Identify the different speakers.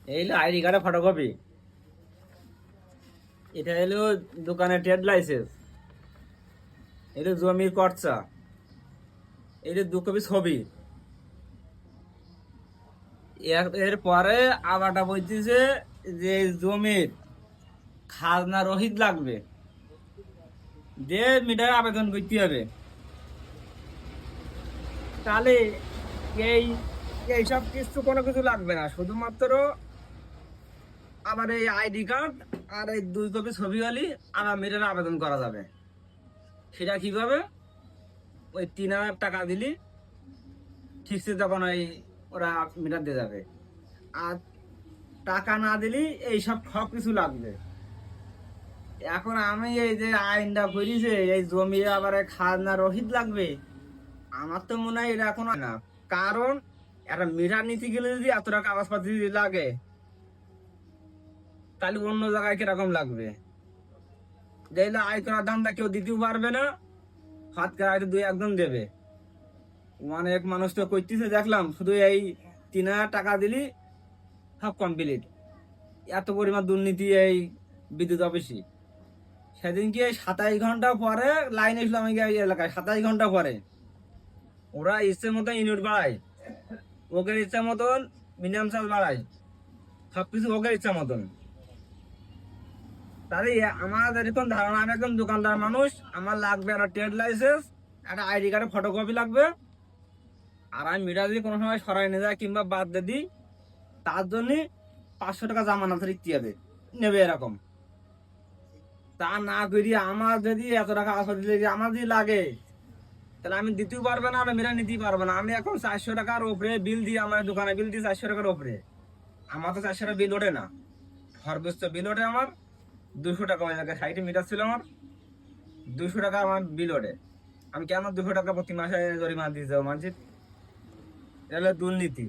Speaker 1: এই হলো আইডি কার্ডের ফটোকপি, এটা হলো দোকানের ট্রেড লাইসেন্স, এটা জমির কর্চা, এটা 2 কপি ছবি। এরপরে আবারটা বলতেছে যে জমির খাজনা রহিত লাগবে, যে মিটারে আবেদন করতে হবে। তাহলে এই এইসব কিছু কোনো কিছু লাগবে না, শুধুমাত্র আমার এই আইডি কার্ড আর এই 2 কপি ছবি হলে আমার মিটারে আবেদন করা যাবে। সেটা কিভাবে? ওই 3,000 টাকা দিলি ঠিকছে, তখন ওই ওরা মিটার দিয়ে যাবে। আর টাকা না দিলি এইসব সব কিছু লাগবে। এখন আমি এই যে আইনটা করেছে, এই জমি আবার এই খাজনা রহিত লাগবে, আমার তো মনে হয় এটা এখন না। কারণ একটা মিটার নিতে গেলে যদি এত টাকা কাগজপাতি যদি লাগে, তাহলে অন্য জায়গায় কিরকম লাগবে? দেখলে আয় করার দামটা কেউ দিতেও পারবে না, হাত করে হয়তো 2-1 জন দেবে। অনেক মানুষ তো করতেছে দেখলাম, শুধু এই 3,000 টাকা দিলি সব কমপ্লিট। এত পরিমাণ দুর্নীতি এই বিদ্যুৎ অফিসে। সেদিনকে 27 ঘন্টা পরে লাইন এসলো আমি এই এলাকায়, 27 ঘন্টা পরে ওরা ইচ্ছে মতন ইউনিট বাড়ায়, ওকে ইচ্ছা মতন মিনিমাম চার্জ বাড়ায়, সবকিছু ওকে ইচ্ছা মতন। তাহলে আমাদের এখন ধারণা, আমি একদম দোকানদার মানুষ, আমার লাগবে একটা ট্রেড লাইসেন্স, একটা আইডি কার্ডের ফটোকপি লাগবে। আর আমি মিটার যদি কোনো সময় সরাই নিয়ে যায় কিংবা বাদ দিয়ে দিই, তার জন্য 500 টাকা জামানত দিতে হবে, নেবে এরকম। তা না করিয়ে আমার যদি এত টাকা আশা দিলে যে আমার যদি লাগে, তাহলে আমি দিতেও পারবো না, আমি মেরা নিতেই পারবো না। আমি এখন 400 টাকার উপরে বিল দিই, আমার দোকানে বিল দিই 400 টাকার উপরে। আমার তো 400 টাকা বিল ওঠে না, সর্বোচ্চ বিল ওঠে আমার 200 টাকা। ওই জায়গায় সাইটে মিটার ছিল আমার, 200 টাকা আমার বিল ওঠে। আমি কেন 200 টাকা প্রতি মাসে জরিমানা দিয়ে যাবো মানুষের? এটা হলো দুর্নীতি।